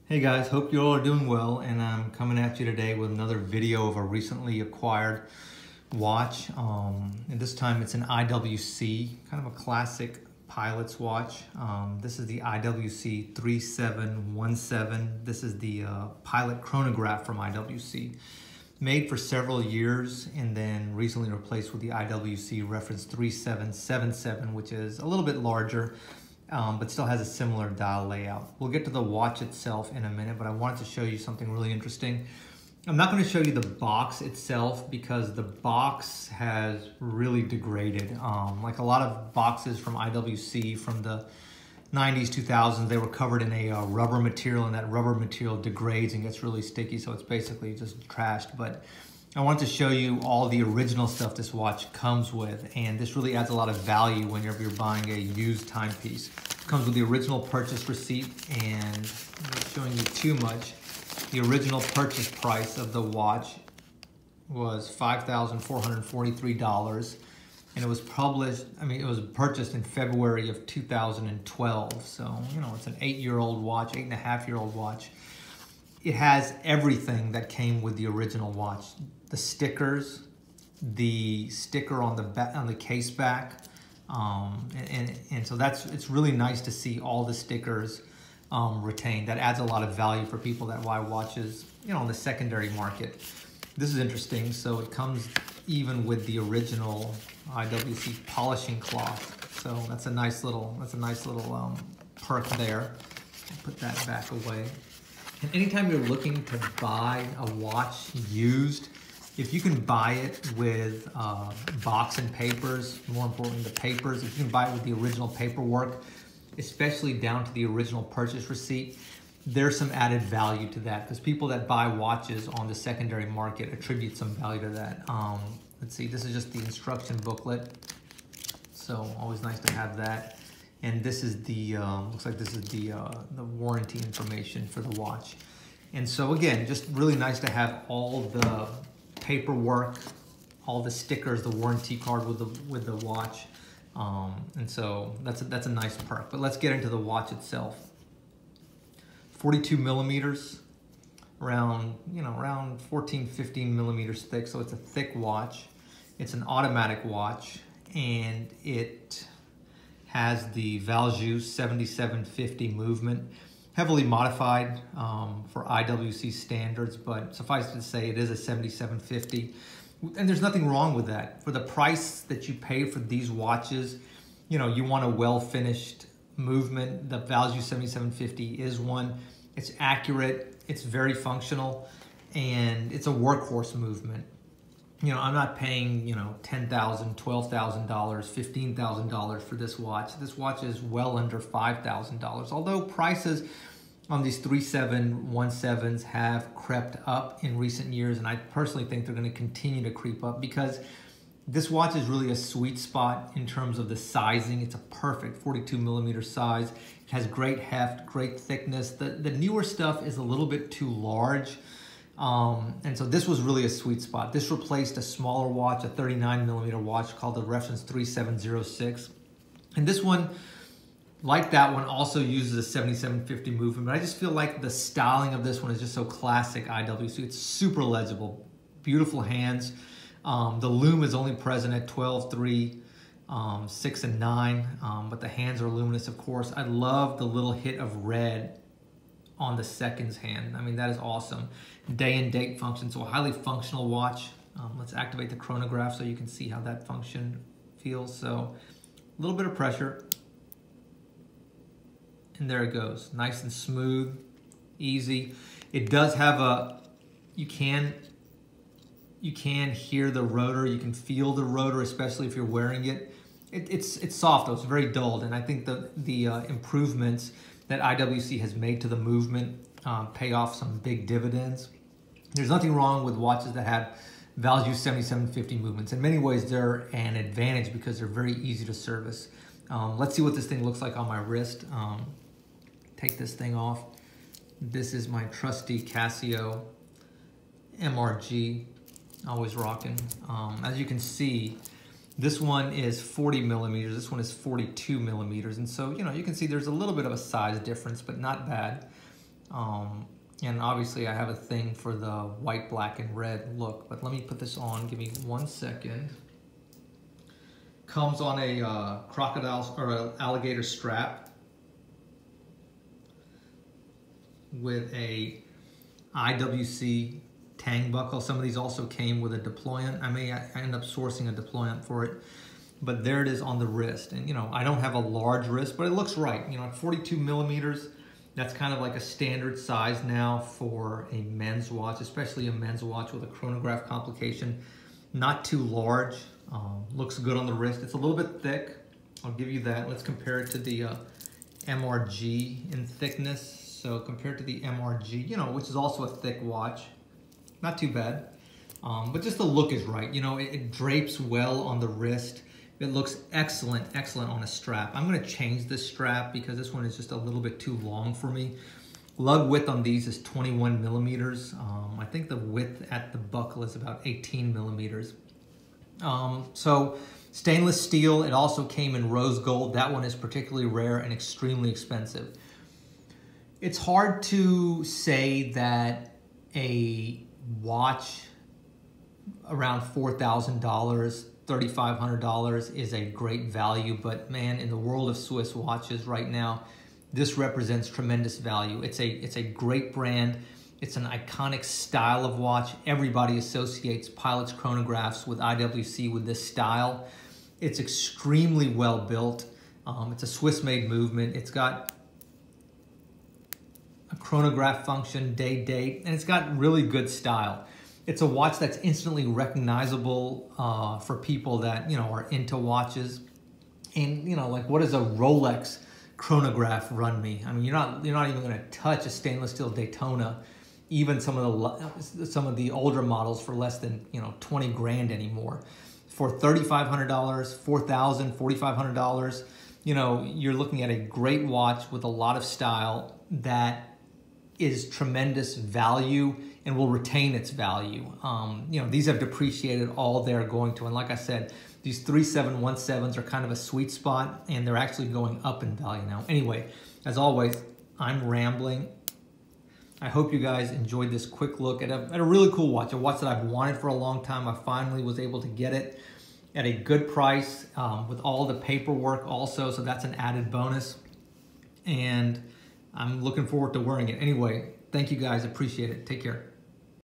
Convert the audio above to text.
Hey guys, hope you all are doing well, and I'm coming at you today with another video of a recently acquired watch. And this time it's an IWC, kind of a classic pilot's watch. This is the IWC 3717. This is the Pilot Chronograph from IWC. Made for several years and then recently replaced with the IWC reference 3777, which is a little bit larger. But still has a similar dial layout. We'll get to the watch itself in a minute, but I wanted to show you something really interesting. I'm not going to show you the box itself because the box has really degraded. Like a lot of boxes from IWC from the 90s, 2000s, they were covered in a rubber material, and that rubber material degrades and gets really sticky, so it's basically just trashed. But I wanted to show you all the original stuff this watch comes with, and this really adds a lot of value whenever you're buying a used timepiece. It comes with the original purchase receipt, and I'm not showing you too much. The original purchase price of the watch was $5,443, and it was purchased in February of 2012. So, you know, it's an 8-year-old watch, 8.5-year-old watch. It has everything that came with the original watch. The stickers, the sticker on the case back, and so it's really nice to see all the stickers retained. That adds a lot of value for people that buy watches, you know, on the secondary market. This is interesting. So it comes even with the original IWC polishing cloth. So that's a nice little perk there. I'll put that back away. And anytime you're looking to buy a watch used, if you can buy it with box and papers, more importantly the papers, if you can buy it with the original paperwork, especially down to the original purchase receipt, there's some added value to that because people that buy watches on the secondary market attribute some value to that. Let's see, this is just the instruction booklet, so always nice to have that. And this is the, looks like this is the warranty information for the watch. And so again, just really nice to have all the paperwork, all the stickers, the warranty card with the watch. And so that's a nice perk. But let's get into the watch itself. 42 millimeters, around 14, 15 millimeters thick. So it's a thick watch. It's an automatic watch, and it has the Valjoux 7750 movement, heavily modified for IWC standards, but suffice to say it is a 7750. And there's nothing wrong with that. For the price that you pay for these watches, you know, you want a well-finished movement. The Valjoux 7750 is one. It's accurate, it's very functional, and it's a workhorse movement. You know, I'm not paying, you know, $10,000, $12,000, $15,000 for this watch. This watch is well under $5,000, although prices on these 3717s have crept up in recent years, and I personally think they're going to continue to creep up because this watch is really a sweet spot in terms of the sizing. It's a perfect 42 millimeter size. It has great heft, great thickness. The newer stuff is a little bit too large. And so this was really a sweet spot. This replaced a smaller watch, a 39 millimeter watch called the reference 3706. And this one, like that one, also uses a 7750 movement, but I just feel like the styling of this one is just so classic IWC. It's super legible, beautiful hands. The lume is only present at 12, 3, 6, and 9, but the hands are luminous, of course. I love the little hit of red on the seconds hand. I mean, that is awesome. Day and date function, so a highly functional watch. Let's activate the chronograph so you can see how that function feels. So a little bit of pressure, and there it goes. Nice and smooth, easy. It does have you can hear the rotor, you can feel the rotor, especially if you're wearing it. It's soft though, it's very dulled, and I think the improvements that IWC has made to the movement pay off some big dividends. There's nothing wrong with watches that have Valjoux 7750 movements. In many ways, they're an advantage because they're very easy to service. Let's see what this thing looks like on my wrist. Take this thing off. This is my trusty Casio MR-G, always rocking. As you can see, this one is 40 millimeters, this one is 42 millimeters. And so, you know, you can see there's a little bit of a size difference, but not bad. And obviously I have a thing for the white, black, and red look, but let me put this on. Give me 1 second. Comes on a crocodile or an alligator strap with a IWC tang buckle. Some of these also came with a deployant. I may end up sourcing a deployant for it, but there it is on the wrist. And you know, I don't have a large wrist, but it looks right. You know, at 42 millimeters, that's kind of like a standard size now for a men's watch, especially a men's watch with a chronograph complication. Not too large, looks good on the wrist. It's a little bit thick, I'll give you that. Let's compare it to the MR-G in thickness. So compared to the MR-G, you know, which is also a thick watch, not too bad. But just the look is right. You know, it drapes well on the wrist. It looks excellent, excellent on a strap. I'm gonna change this strap because this one is just a little bit too long for me. Lug width on these is 21 millimeters. I think the width at the buckle is about 18 millimeters. So stainless steel, it also came in rose gold. That one is particularly rare and extremely expensive. It's hard to say that a watch around $4,000, $3,500 is a great value, but man, in the world of Swiss watches right now, this represents tremendous value. It's a great brand. It's an iconic style of watch. Everybody associates Pilot's chronographs with IWC with this style. It's extremely well built. It's a Swiss-made movement. It's got a chronograph function, day, date, and it's got really good style. It's a watch that's instantly recognizable for people that, you know, are into watches. And, you know, like, what does a Rolex chronograph run me? I mean, you're not even going to touch a stainless steel Daytona, even some of the older models, for less than, you know, 20 grand anymore. For $3,500, $4,000, $4,500, you know, you're looking at a great watch with a lot of style that is tremendous value and will retain its value. You know, these have depreciated all they're going to, and like I said, these 3717s are kind of a sweet spot, and they're actually going up in value now. Anyway, as always, I'm rambling. I hope you guys enjoyed this quick look at a really cool watch, a watch that I've wanted for a long time. I finally was able to get it at a good price with all the paperwork also, so that's an added bonus. And I'm looking forward to wearing it. Anyway, thank you guys, appreciate it. Take care.